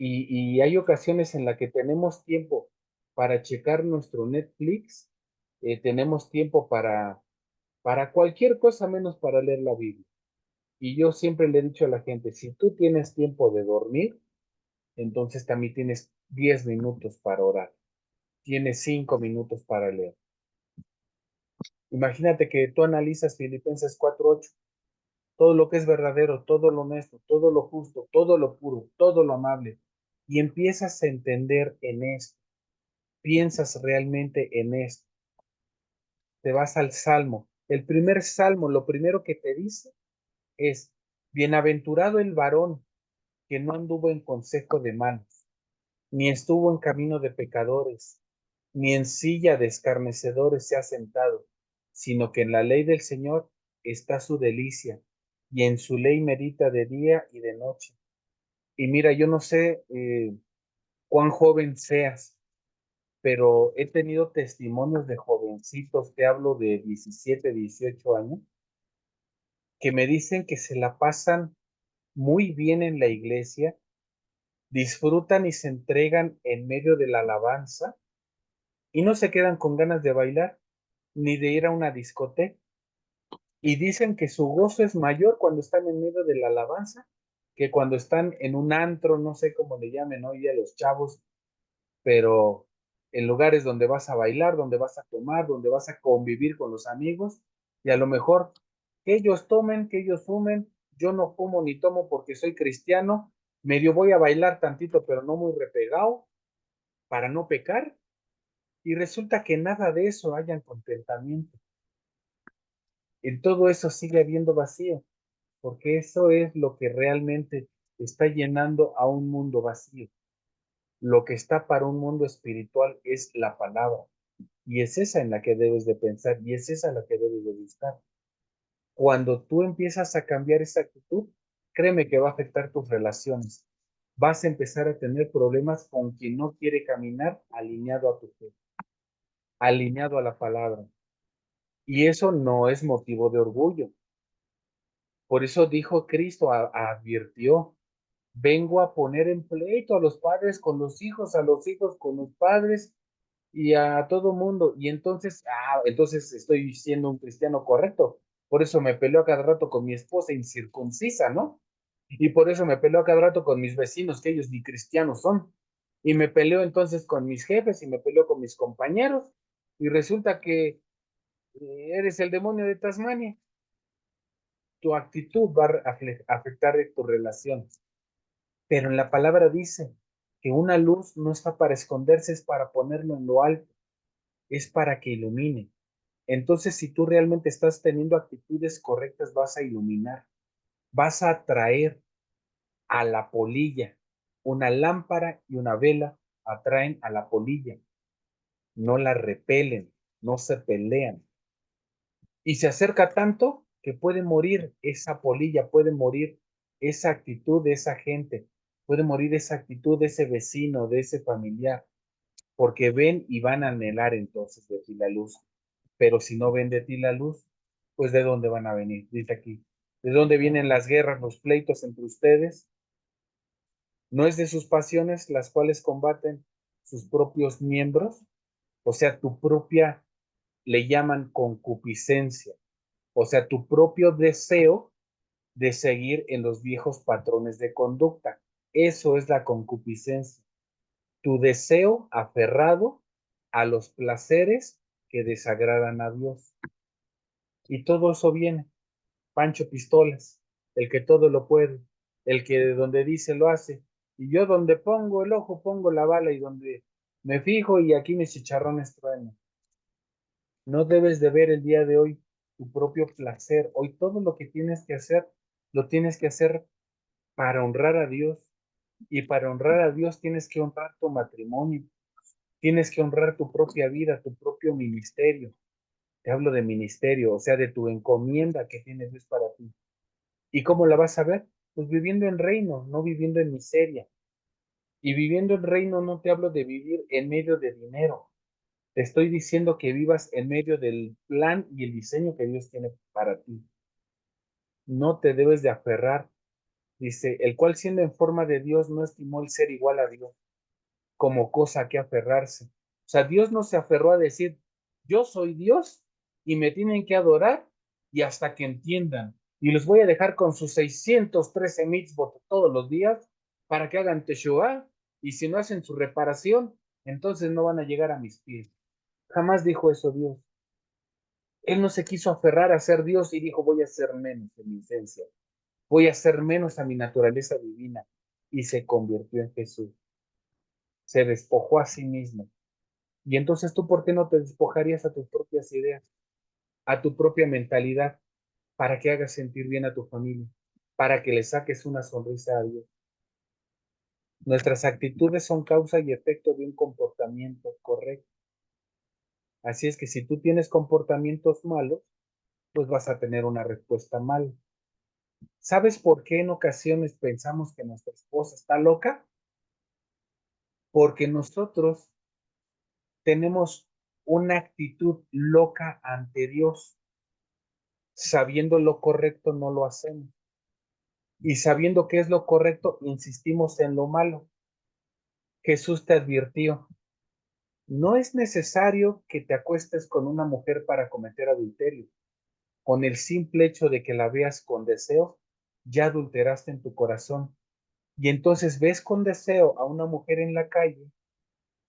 Y hay ocasiones en las que tenemos tiempo para checar nuestro Netflix, tenemos tiempo para cualquier cosa menos para leer la Biblia. Y yo siempre le he dicho a la gente, si tú tienes tiempo de dormir, entonces también tienes 10 minutos para orar, tienes 5 minutos para leer. Imagínate que tú analizas Filipenses 4:8, todo lo que es verdadero, todo lo honesto, todo lo justo, todo lo puro, todo lo amable, y empiezas a entender en esto, piensas realmente en esto, te vas al Salmo. El primer Salmo, lo primero que te dice es, bienaventurado el varón que no anduvo en consejo de malos, ni estuvo en camino de pecadores, ni en silla de escarnecedores se ha sentado, sino que en la ley del Señor está su delicia, y en su ley medita de día y de noche. Y mira, yo no sé cuán joven seas, pero he tenido testimonios de jovencitos, te hablo de 17, 18 años, que me dicen que se la pasan muy bien en la iglesia, disfrutan y se entregan en medio de la alabanza y no se quedan con ganas de bailar ni de ir a una discoteca. Y dicen que su gozo es mayor cuando están en medio de la alabanza que cuando están en un antro, no sé cómo le llamen hoy a los chavos, pero en lugares donde vas a bailar, donde vas a tomar, donde vas a convivir con los amigos, y a lo mejor que ellos tomen, que ellos fumen, yo no fumo ni tomo porque soy cristiano, medio voy a bailar tantito, pero no muy repegado, para no pecar, y resulta que nada de eso hayan contentamiento. En todo eso sigue habiendo vacío, porque eso es lo que realmente está llenando a un mundo vacío. Lo que está para un mundo espiritual es la palabra. Y es esa en la que debes de pensar y es esa en la que debes de buscar. Cuando tú empiezas a cambiar esa actitud, créeme que va a afectar tus relaciones. Vas a empezar a tener problemas con quien no quiere caminar alineado a tu fe, alineado a la palabra. Y eso no es motivo de orgullo. Por eso dijo Cristo, advirtió, vengo a poner en pleito a los padres con los hijos, a los hijos con los padres y a todo mundo. Y entonces estoy siendo un cristiano correcto. Por eso me peleo a cada rato con mi esposa incircuncisa, ¿no? Y por eso me peleo a cada rato con mis vecinos, que ellos ni cristianos son. Y me peleo entonces con mis jefes y me peleo con mis compañeros. Y resulta que eres el demonio de Tasmania. Tu actitud va a afectar tu relación. Pero en la palabra dice que una luz no está para esconderse, es para ponerlo en lo alto, es para que ilumine. Entonces, si tú realmente estás teniendo actitudes correctas, vas a iluminar, vas a atraer a la polilla. Una lámpara y una vela atraen a la polilla, no la repelen, no se pelean. Y se acerca tanto que puede morir esa polilla, puede morir esa actitud de esa gente, puede morir esa actitud de ese vecino, de ese familiar, porque ven y van a anhelar entonces de ti la luz. Pero si no ven de ti la luz, pues ¿de dónde van a venir? Dice aquí, ¿de dónde vienen las guerras, los pleitos entre ustedes? ¿No es de sus pasiones las cuales combaten sus propios miembros? O sea, tu propia, le llaman concupiscencia, o sea, tu propio deseo de seguir en los viejos patrones de conducta. Eso es la concupiscencia. Tu deseo aferrado a los placeres que desagradan a Dios. Y todo eso viene. Pancho Pistolas, el que todo lo puede, el que de donde dice lo hace. Y yo donde pongo el ojo, pongo la bala y donde me fijo y aquí mis chicharrones truenan. No debes de ver el día de hoy tu propio placer. Hoy todo lo que tienes que hacer, lo tienes que hacer para honrar a Dios. Y para honrar a Dios tienes que honrar tu matrimonio. Tienes que honrar tu propia vida, tu propio ministerio. Te hablo de ministerio, o sea, de tu encomienda que tienes Dios para ti. ¿Y cómo la vas a ver? Pues viviendo en reino, no viviendo en miseria. Y viviendo en reino no te hablo de vivir en medio de dinero. Te estoy diciendo que vivas en medio del plan y el diseño que Dios tiene para ti. No te debes de aferrar. Dice, el cual siendo en forma de Dios no estimó el ser igual a Dios como cosa a que aferrarse. O sea, Dios no se aferró a decir, yo soy Dios y me tienen que adorar y hasta que entiendan. Y los voy a dejar con sus 613 mitzvot todos los días para que hagan teshuah y si no hacen su reparación, entonces no van a llegar a mis pies. Jamás dijo eso Dios. Él no se quiso aferrar a ser Dios y dijo, voy a ser menos en mi esencia, voy a ser menos a mi naturaleza divina. Y se convirtió en Jesús. Se despojó a sí mismo. Y entonces tú, ¿por qué no te despojarías a tus propias ideas, a tu propia mentalidad, para que hagas sentir bien a tu familia, para que le saques una sonrisa a Dios? Nuestras actitudes son causa y efecto de un comportamiento correcto. Así es que si tú tienes comportamientos malos, pues vas a tener una respuesta mala. ¿Sabes por qué en ocasiones pensamos que nuestra esposa está loca? Porque nosotros tenemos una actitud loca ante Dios. Sabiendo lo correcto, no lo hacemos. Y sabiendo qué es lo correcto, insistimos en lo malo. Jesús te advirtió, no es necesario que te acuestes con una mujer para cometer adulterio. Con el simple hecho de que la veas con deseo, ya adulteraste en tu corazón. Y entonces ves con deseo a una mujer en la calle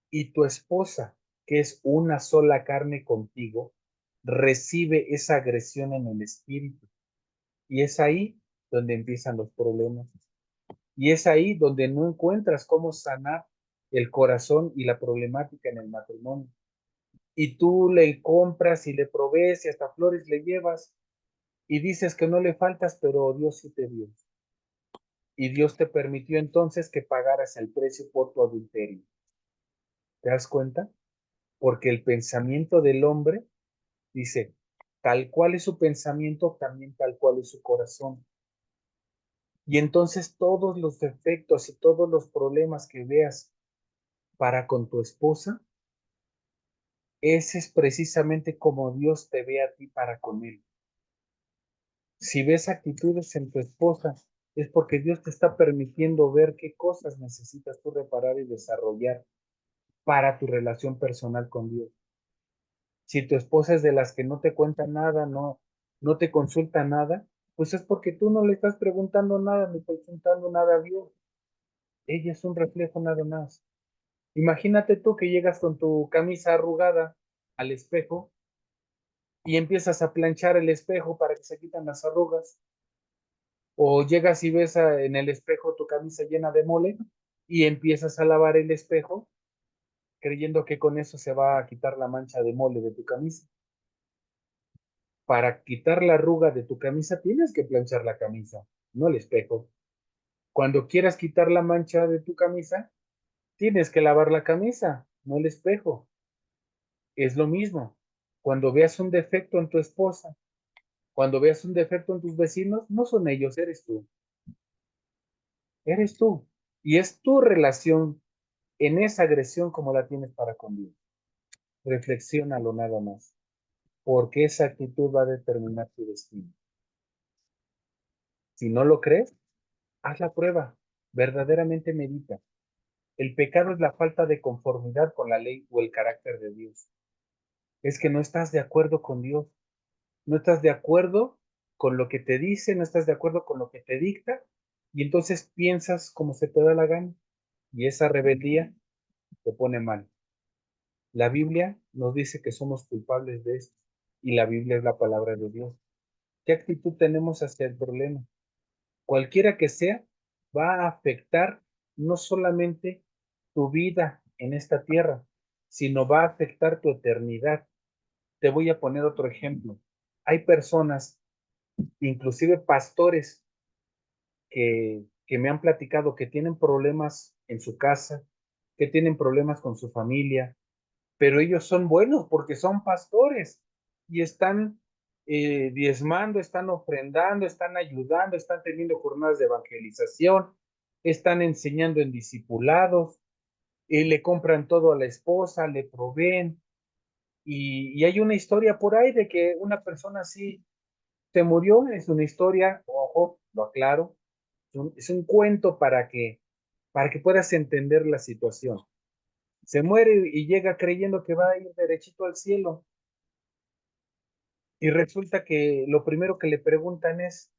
y tu esposa, que es una sola carne contigo, recibe esa agresión en el espíritu. Y es ahí donde empiezan los problemas. Y es ahí donde no encuentras cómo sanar el corazón y la problemática en el matrimonio. Y tú le compras y le provees y hasta flores le llevas y dices que no le faltas, pero Dios sí te dio. Y Dios te permitió entonces que pagaras el precio por tu adulterio. ¿Te das cuenta? Porque el pensamiento del hombre dice, tal cual es su pensamiento, también tal cual es su corazón. Y entonces todos los defectos y todos los problemas que veas para con tu esposa, ese es precisamente como Dios te ve a ti para con él. Si ves actitudes en tu esposa, es porque Dios te está permitiendo ver qué cosas necesitas tú reparar y desarrollar para tu relación personal con Dios. Si tu esposa es de las que no te cuenta nada, no te consulta nada, pues es porque tú no le estás preguntando nada, ni preguntando nada a Dios. Ella es un reflejo nada más. Imagínate tú que llegas con tu camisa arrugada al espejo y empiezas a planchar el espejo para que se quitan las arrugas, o llegas y ves en el espejo tu camisa llena de mole y empiezas a lavar el espejo creyendo que con eso se va a quitar la mancha de mole de tu camisa. Para quitar la arruga de tu camisa tienes que planchar la camisa, no el espejo. Cuando quieras quitar la mancha de tu camisa, tienes que lavar la camisa, no el espejo. Es lo mismo. Cuando veas un defecto en tu esposa, cuando veas un defecto en tus vecinos, no son ellos, eres tú. Eres tú. Y es tu relación en esa agresión como la tienes para con Dios. Reflexiónalo nada más, porque esa actitud va a determinar tu destino. Si no lo crees, haz la prueba. Verdaderamente medita. El pecado es la falta de conformidad con la ley o el carácter de Dios. Es que no estás de acuerdo con Dios. No estás de acuerdo con lo que te dice, no estás de acuerdo con lo que te dicta, y entonces piensas como se te da la gana, y esa rebeldía te pone mal. La Biblia nos dice que somos culpables de esto, y la Biblia es la palabra de Dios. ¿Qué actitud tenemos hacia el problema? Cualquiera que sea, va a afectar no solamente tu vida en esta tierra, sino va a afectar tu eternidad. Te voy a poner otro ejemplo. Hay personas, inclusive pastores, que me han platicado que tienen problemas en su casa, que tienen problemas con su familia, pero ellos son buenos porque son pastores y están diezmando, están ofrendando, están ayudando, están teniendo jornadas de evangelización, están enseñando en discipulados, le compran todo a la esposa, le proveen, y hay una historia por ahí de que una persona así se murió. Es una historia, ojo, lo aclaro, es un cuento para que puedas entender la situación. Se muere y llega creyendo que va a ir derechito al cielo. Y resulta que lo primero que le preguntan es,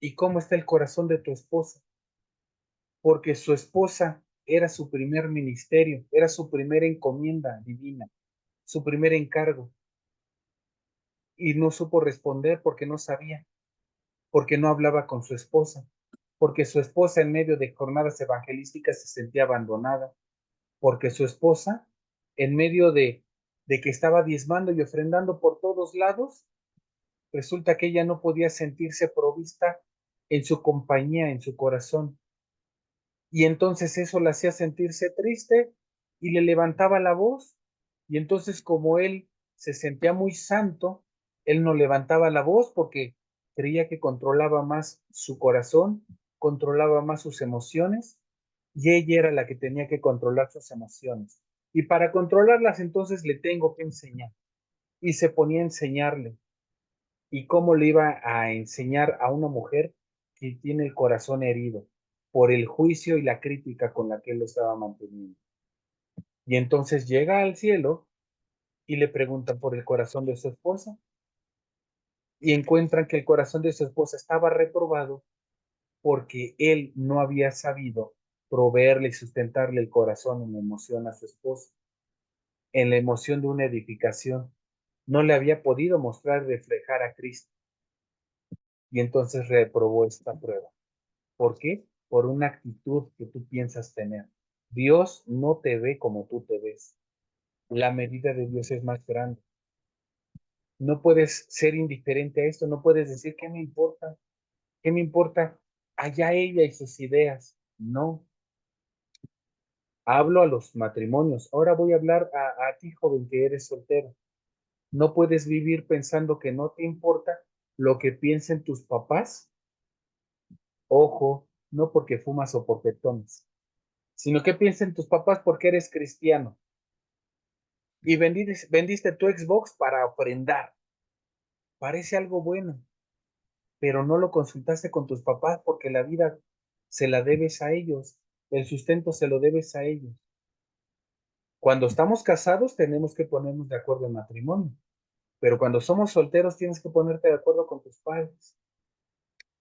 ¿y cómo está el corazón de tu esposa? Porque su esposa era su primer ministerio, era su primera encomienda divina, su primer encargo. Y no supo responder porque no sabía, porque no hablaba con su esposa, porque su esposa en medio de jornadas evangelísticas se sentía abandonada, porque su esposa en medio de que estaba diezmando y ofrendando por todos lados, resulta que ella no podía sentirse provista en su compañía, en su corazón. Y entonces eso la hacía sentirse triste y le levantaba la voz. Y entonces como él se sentía muy santo, él no levantaba la voz porque creía que controlaba más su corazón, controlaba más sus emociones, y ella era la que tenía que controlar sus emociones. Y para controlarlas entonces le tengo que enseñar. Y se ponía a enseñarle. ¿Y cómo le iba a enseñar a una mujer que tiene el corazón herido por el juicio y la crítica con la que él lo estaba manteniendo? Y entonces llega al cielo y le preguntan por el corazón de su esposa y encuentran que el corazón de su esposa estaba reprobado porque él no había sabido proveerle y sustentarle el corazón en la emoción a su esposa, en la emoción de una edificación. No le había podido mostrar y reflejar a Cristo, y entonces reprobó esta prueba. ¿Por qué? Por una actitud que tú piensas tener. Dios no te ve como tú te ves. La medida de Dios es más grande. No puedes ser indiferente a esto, no puedes decir, ¿qué me importa? ¿Qué me importa? Allá ella y sus ideas. No, hablo a los matrimonios. Ahora voy a hablar a ti, joven, que eres soltero. No puedes vivir pensando que no te importa lo que piensen tus papás. Ojo, no porque fumas o porque tomas, sino que piensen tus papás porque eres cristiano y vendiste tu Xbox para ofrendar. Parece algo bueno, pero no lo consultaste con tus papás porque la vida se la debes a ellos, el sustento se lo debes a ellos. Cuando estamos casados tenemos que ponernos de acuerdo en matrimonio, pero cuando somos solteros tienes que ponerte de acuerdo con tus padres.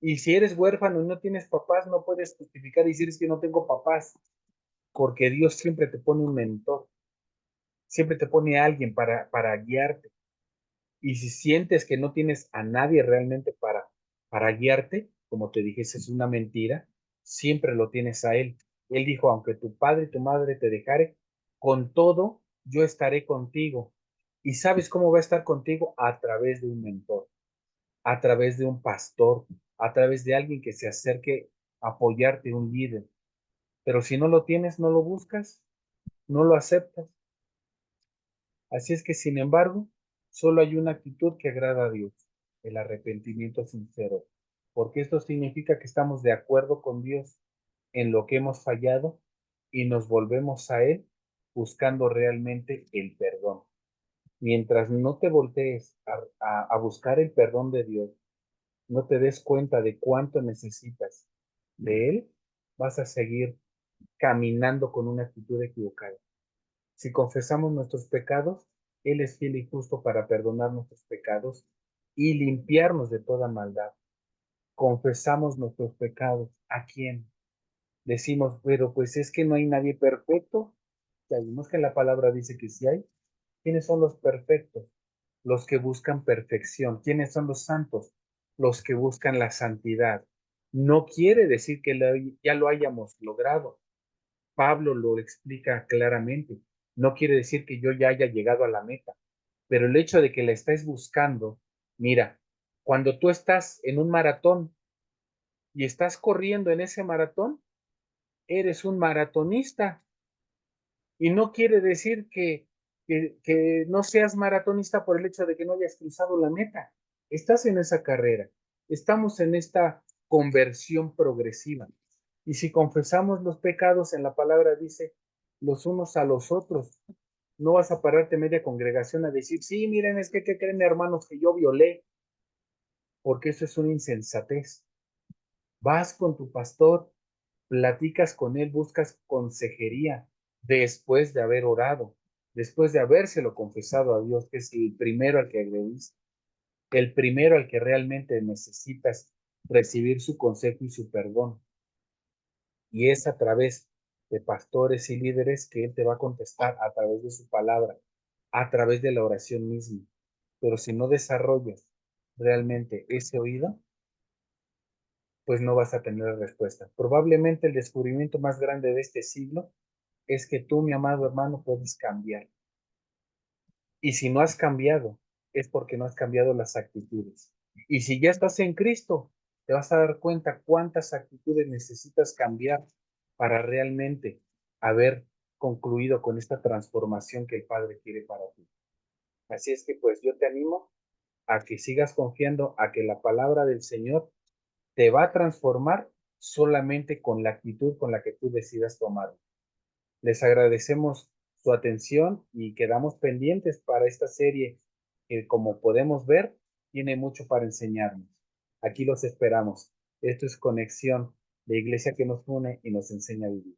Y si eres huérfano y no tienes papás, no puedes justificar y decir es que no tengo papás, porque Dios siempre te pone un mentor, siempre te pone a alguien para guiarte. Y si sientes que no tienes a nadie realmente para guiarte, como te dije, esa es una mentira, siempre lo tienes a Él. Él dijo, aunque tu padre y tu madre te dejare, con todo yo estaré contigo. ¿Y sabes cómo va a estar contigo? A través de un mentor, a través de un pastor, a través de alguien que se acerque a apoyarte, un líder. Pero si no lo tienes, no lo buscas, no lo aceptas. Así es que, sin embargo, solo hay una actitud que agrada a Dios, el arrepentimiento sincero, porque esto significa que estamos de acuerdo con Dios en lo que hemos fallado y nos volvemos a Él buscando realmente el perdón. Mientras no te voltees a buscar el perdón de Dios, no te des cuenta de cuánto necesitas de Él, vas a seguir caminando con una actitud equivocada. Si confesamos nuestros pecados, Él es fiel y justo para perdonar nuestros pecados y limpiarnos de toda maldad. Confesamos nuestros pecados. ¿A quién? Decimos, pero pues es que no hay nadie perfecto. Sabemos que la palabra dice que sí hay. ¿Quiénes son los perfectos? Los que buscan perfección. ¿Quiénes son los santos? Los que buscan la santidad. No quiere decir que ya lo hayamos logrado. Pablo lo explica claramente. No quiere decir que yo ya haya llegado a la meta, pero el hecho de que la estés buscando, mira, cuando tú estás en un maratón y estás corriendo en ese maratón, eres un maratonista y no quiere decir que que no seas maratonista por el hecho de que no hayas cruzado la meta. Estás en esa carrera. Estamos en esta conversión progresiva. Y si confesamos los pecados, en la palabra dice, los unos a los otros. No vas a pararte media congregación a decir, sí, miren, es que, ¿qué creen, hermanos, que yo violé? Porque eso es una insensatez. Vas con tu pastor, platicas con él, buscas consejería después de haber orado, después de habérselo confesado a Dios, que es el primero al que agrediste, el primero al que realmente necesitas recibir su consejo y su perdón. Y es a través de pastores y líderes que Él te va a contestar a través de su palabra, a través de la oración misma. Pero si no desarrollas realmente ese oído, pues no vas a tener respuesta. Probablemente el descubrimiento más grande de este siglo es que tú, mi amado hermano, puedes cambiar. Y si no has cambiado, es porque no has cambiado las actitudes. Y si ya estás en Cristo, te vas a dar cuenta cuántas actitudes necesitas cambiar para realmente haber concluido con esta transformación que el Padre quiere para ti. Así es que pues yo te animo a que sigas confiando, a que la palabra del Señor te va a transformar solamente con la actitud con la que tú decidas tomarlo. Les agradecemos su atención y quedamos pendientes para esta serie que, como podemos ver, tiene mucho para enseñarnos. Aquí los esperamos. Esto es Conexión, la iglesia que nos une y nos enseña a vivir.